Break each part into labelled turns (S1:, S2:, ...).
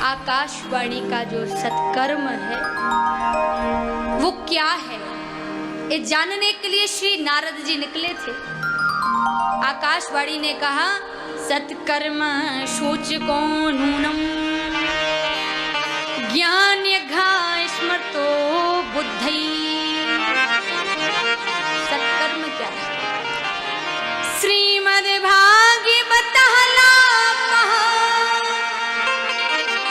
S1: आकाशवाणी का जो सत्कर्म है वो क्या है, ये जानने के लिए श्री नारद जी निकले थे। आकाशवाणी ने कहा सत्कर्म शोचको नूनम ज्ञान यज्ञा स्मृतो बुद्धि। सत्कर्म क्या है? श्रीमद् भागवत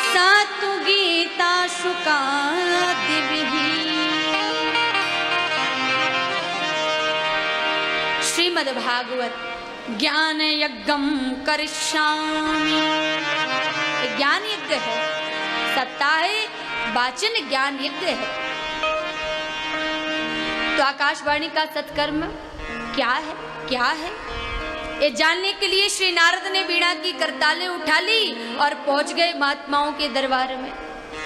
S1: सातु गीता शुकादि विधि। श्रीमद् भागवत ज्ञान यज्ञम करिष्यामि, ज्ञान यज्ञ है, सत्ता है, वाचन ज्ञान यज्ञ है। तो आकाशवाणी का सत्कर्म क्या है, क्या है, ये जानने के लिए श्री नारद ने वीणा की करतालें उठा ली और पहुंच गए महात्माओं के दरबार में।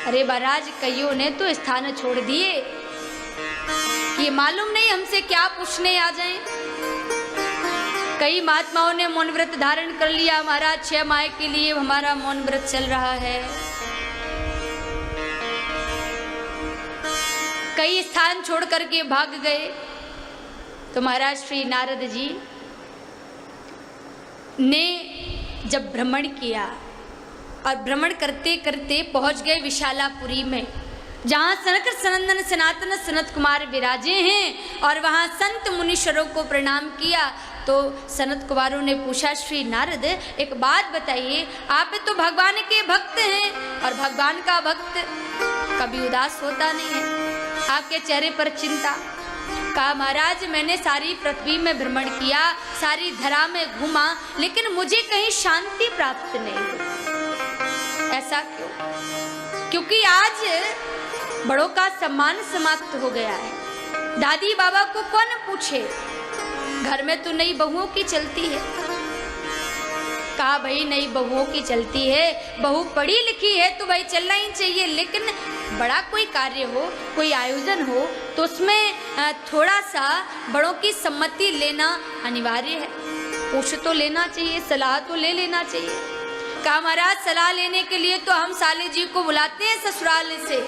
S1: अरे महाराज, कईयों ने तो स्थान छोड़ दिए कि मालूम नहीं हमसे क्या पूछने आ जाएं। कई महात्माओं ने मौन व्रत धारण कर लिया, महाराज 6 माह के लिए हमारा मौन व्रत चल रहा है। कई स्थान छोड़ करके भाग गए। तो महाराज श्री नारद जी ने जब भ्रमण किया और भ्रमण करते करते पहुंच गए विशालापुरी में, जहाँ सनक सनंदन सनातन सनत कुमार विराजे हैं, और वहाँ संत मुनीश्वरों को प्रणाम किया। तो सनत कुमारों ने पूछा, श्री नारद एक बात बताइए, आप तो भगवान के भक्त हैं और भगवान का भक्त कभी उदास होता नहीं है, आपके चेहरे पर चिंता। कहा महाराज, मैंने सारी पृथ्वी में भ्रमण किया, सारी धरा में घूमा, लेकिन मुझे कहीं शांति प्राप्त नहीं हुई। ऐसा क्यों? क्योंकि आज बड़ों का सम्मान समाप्त हो गया है। दादी बाबा को कौन पूछे, घर में तो नई बहुओं की चलती है। कहा भाई नई बहुओं की चलती है, बहू पढ़ी लिखी है तो भाई चलना ही चाहिए, लेकिन बड़ा कोई कार्य हो, कोई आयोजन हो तो उसमें थोड़ा सा बड़ों की सम्मति लेना अनिवार्य है। पूछ तो लेना चाहिए, सलाह तो ले लेना चाहिए। कहा महाराज, सलाह लेने के लिए तो हम साले जी को बुलाते हैं ससुराल से।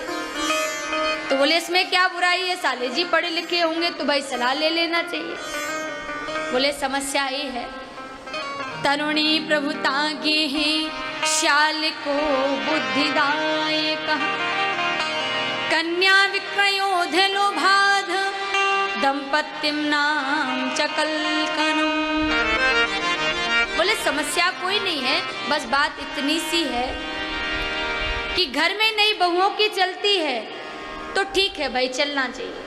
S1: तो बोले इसमें क्या बुराई है, साले जी पढ़े लिखे होंगे तो भाई सलाह ले लेना चाहिए। बोले समस्या ये है, तरुणी प्रभुता गे हैं श्याल को बुद्धिदायक, कन्या विक्रयोध लोभाध दंपत्यम नाम चकलकनम। बोले समस्या कोई नहीं है, बस बात इतनी सी है कि घर में नई बहुओं की चलती है तो ठीक है भाई, चलना चाहिए।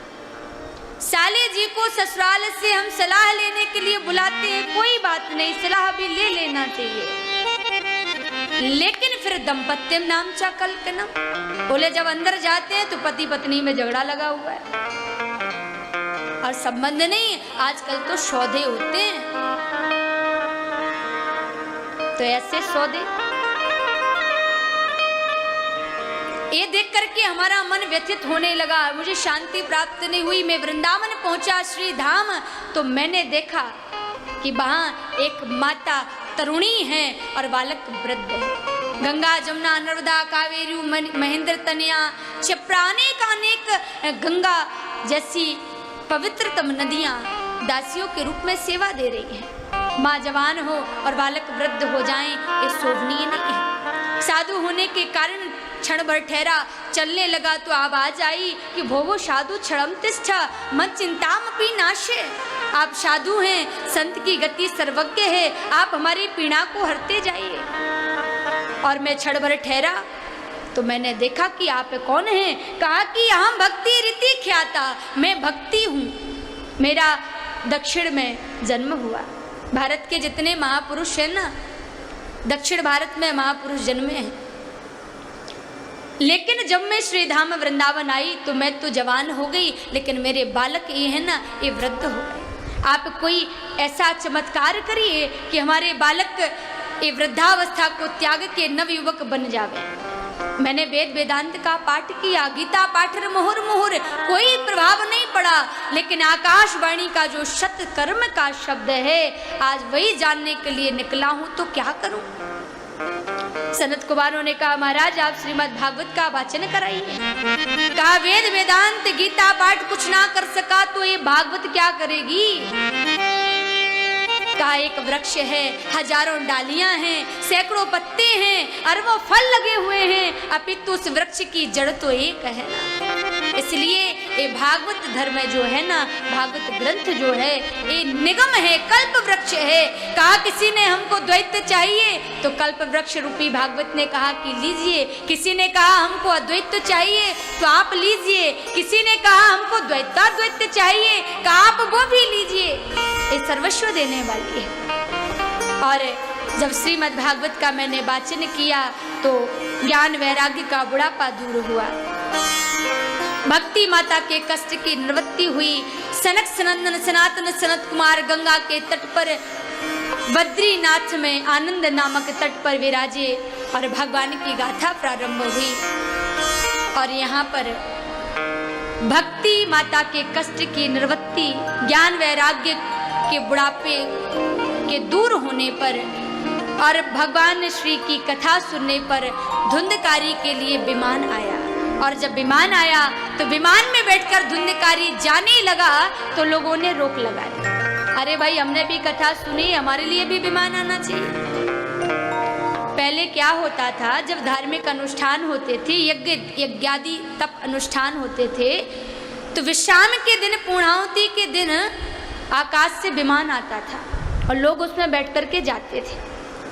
S1: साले जी को ससुराल से हम सलाह लेने के लिए बुलाते हैं, कोई बात नहीं, सलाह भी ले लेना चाहिए। लेकिन फिर दंपत्यम नाम चा कलकनम। बोले जब अंदर जाते हैं तो पति पत्नी में झगड़ा लगा हुआ है और संबंध नहीं, आजकल तो सौदे होते हैं। तो ऐसे सौदे ये देख करके हमारा मन व्यथित होने लगा, मुझे शांति प्राप्त नहीं हुई। मैं वृंदावन पहुंचा श्री धाम, तो मैंने देखा कि वहाँ एक माता तरुणी है और बालक वृद्ध है। गंगा जमुना नर्मदा कावेरी महेंद्र तनया क्षिप्रा अनेक गंगा जैसी पवित्रतम नदियाँ दासियों के रूप में सेवा दे रही हैं। माँ जवान हो और बालक वृद्ध हो जाएं, ये शोभनीय नहीं है। साधु होने के कारण क्षण भर ठहरा, चलने लगा तो आवाज आई कि भोवो साधु क्षणम तिष्ठा मन चिंतामपि नाशे। आप साधु हैं, संत की गति सर्वज्ञ है, आप हमारी पीड़ा को हरते जाइए। और मैं क्षण भर ठहरा तो मैंने देखा कि आप कौन हैं। कहा कि हम भक्ति रीति ख्याता, मैं भक्ति हूँ, मेरा दक्षिण में जन्म हुआ। भारत के जितने महापुरुष हैं ना, दक्षिण भारत में महापुरुष जन्मे हैं। लेकिन जब मैं श्री धाम वृंदावन आई तो मैं तो जवान हो गई, लेकिन मेरे बालक ये है ना, ये वृद्ध हो गए। आप कोई ऐसा चमत्कार करिए कि हमारे बालक ये वृद्धावस्था को त्याग के नवयुवक बन जावे। मैंने वेद वेदांत का पाठ किया, गीता पाठ मुहुर मुहुर, कोई प्रभाव नहीं पड़ा। लेकिन आकाशवाणी का जो सत्कर्म का शब्द है, आज वही जानने के लिए निकला हूं, तो क्या करूं। सनत कुमारों ने कहा महाराज आप श्रीमद् भागवत का वाचन कराइए। कहा वेद वेदांत गीता पाठ कुछ ना कर सका तो ये भागवत क्या करेगी। कहा एक वृक्ष है, हजारों डालियां हैं, सैकड़ों पत्ते हैं, अरबों फल लगे हुए हैं, अपितु उस वृक्ष की जड़ तो एक है ना। इसलिए ये भागवत धर्म जो है ना, भागवत ग्रंथ जो है ये निगम है, कल्प वृक्ष है। कहा किसी ने हमको द्वैत चाहिए तो कल्प वृक्ष रूपी भागवत ने कहा कि लीजिए। किसी ने कहा हमको अद्वैत चाहिए तो आप लीजिए। किसी ने कहा हमको द्वैताद्वैत चाहिए, कहा आप वो भी लीजिए। ये सर्वस्व देने वाली है। और जब श्रीमद् भागवत का मैंने वाचन किया तो ज्ञान वैराग्य का बुढ़ापा दूर हुआ, भक्ति माता के कष्ट की निवृत्ति हुई। सनक सनंदन सनातन सनत कुमार गंगा के तट पर बद्रीनाथ में आनंद नामक तट पर विराजे और भगवान की गाथा प्रारंभ हुई। और यहाँ पर भक्ति माता के कष्ट की निवृत्ति, ज्ञान वैराग्य के बुढ़ापे के दूर होने पर और भगवान श्री की कथा सुनने पर धुंधकारी के लिए विमान आया। और जब विमान आया तो विमान में बैठकर धुंधकारी जाने लगा तो लोगों ने रोक लगाई, अरे भाई हमने भी कथा सुनी, हमारे लिए भी विमान आना चाहिए। पहले क्या होता था, जब धार्मिक अनुष्ठान होते थे, यज्ञादि तप अनुष्ठान होते थे, तो विश्राम के दिन, पूर्णाहुति के दिन आकाश से विमान आता था और लोग उसमें बैठ करके जाते थे।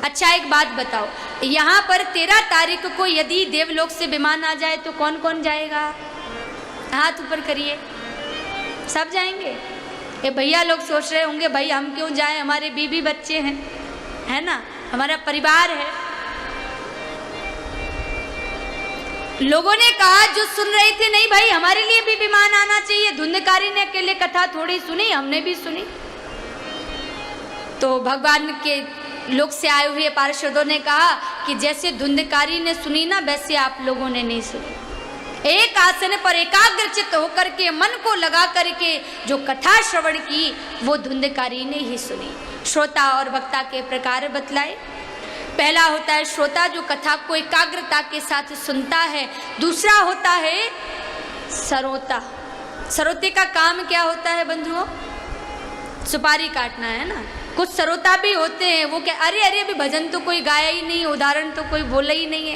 S1: अच्छा एक बात बताओ, यहाँ पर 13 तारीख को यदि देवलोक से विमान आ जाए तो कौन कौन जाएगा? हाथ ऊपर करिए, सब जाएंगे। ये भैया लोग सोच रहे होंगे भाई हम क्यों जाएं, हमारे बीवी बच्चे हैं, है ना, हमारा परिवार है। लोगों ने कहा जो सुन रहे थे, नहीं भाई हमारे लिए भी विमान आना चाहिए। धुंधकारी ने अकेले कथा थोड़ी सुनी, हमने भी सुनी। तो भगवान के लोक से आए हुए पार्षदों ने कहा कि जैसे धुंधकारी ने सुनी ना, वैसे आप लोगों ने नहीं सुनी। एक आसन पर एकाग्रचित्त होकर के मन को लगा करके जो कथा श्रवण की वो धुंधकारी ने ही सुनी। श्रोता और वक्ता के प्रकार बतलाए। पहला होता है श्रोता, जो कथा को एकाग्रता के साथ सुनता है। दूसरा होता है सरोता। सरोते का काम क्या होता है बंधुओं? सुपारी काटना, है ना। कुछ सरोता भी होते हैं, वो क्या, अरे अरे अभी भजन तो कोई गाया ही नहीं, उदाहरण तो कोई बोला ही नहीं है।